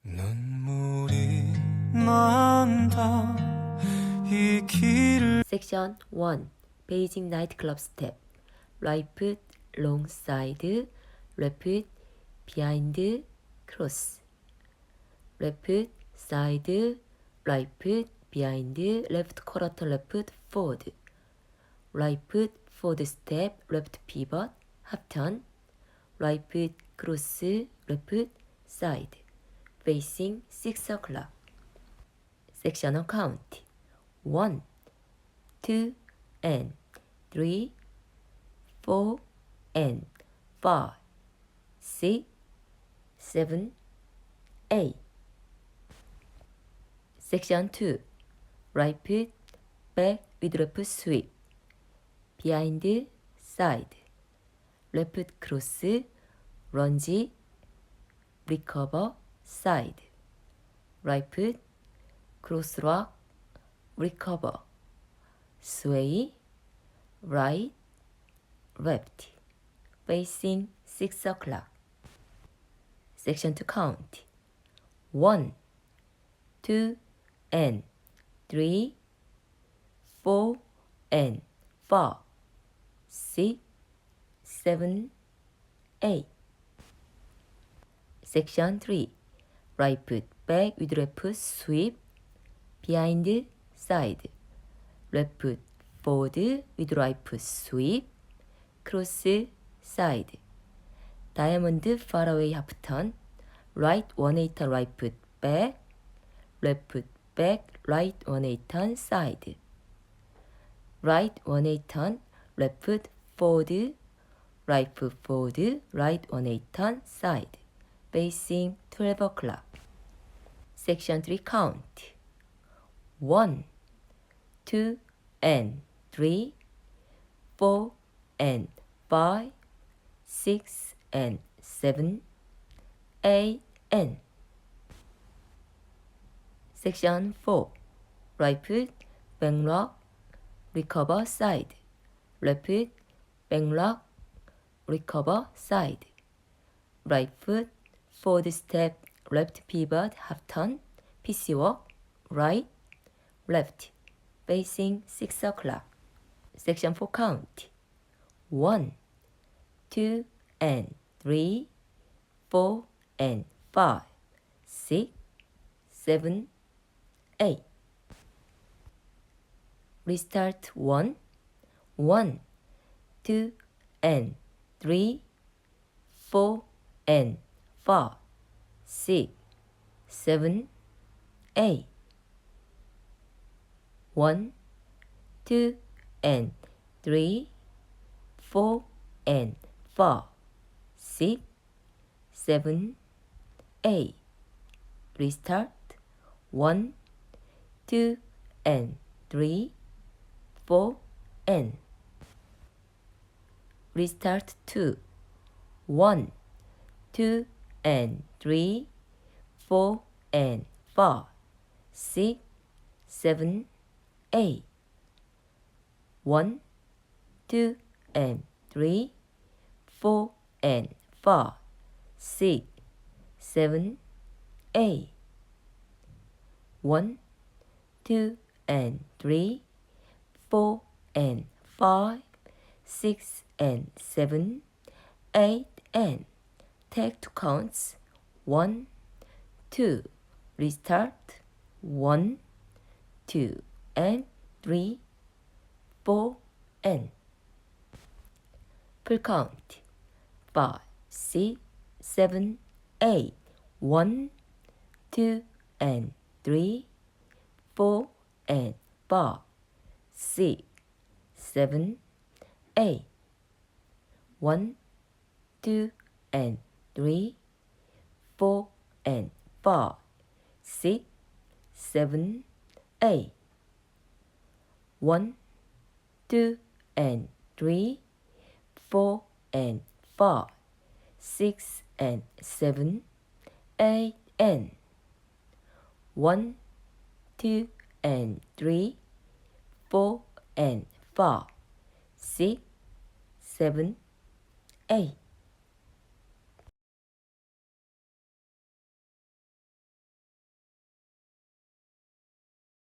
눈물이 난다 이 길을 섹션 1 베이직 나이트클럽 스텝 right long side left behind cross left side right behind left quarter left forward right forward step left pivot half turn right cross left side facing 6 o'clock sectional count 1 2 and 3 4 and 5 6 7 8 Section 2 Right foot back with left sweep behind side left foot cross lunge recover side right foot cross rock recover sway right left facing 6 o'clock section 2 count 1 2 and 3 4 and 5 6 7 8 section 3 right foot back with left foot sweep behind side left foot forward with right foot sweep cross side diamond far away half turn right 1/8 turn right foot back left foot back right 1/8 turn side right 1/8 turn left foot forward right foot forward right 1/8 turn side facing 12 o'clock section 3 count 1 2 and 3 4 and 5 6 and 7 8 and section 4 right foot back lock recover side left foot back lock recover side right foot forward step left pivot half turn PC walk right left facing 6 o'clock section 4 count 1 2 and 3 4 and 5 6 7 8 restart 1 1 2 and 3 4 and 5 6 7 8 1 2 and 3 4 and 5 6 7 8 restart 1 2 and 3 4 and restart 2 1 2 and 3 4 and 5 6 7 8 1 2 and 3 4 and 5 6 7 8 1 2 and 3 4 and 5 6 and 7 8 and take 2 counts 1 2 restart 1 2 and 3 4 and full count 5 6 7 8 1 2 and 3 4 and 5 6 7 8 1 2 and 3 4 and 5 6 7 8 1 2 and 3 4 and 5 6 and 7 8 and 1 2 and 3 4 and 5 6 7 8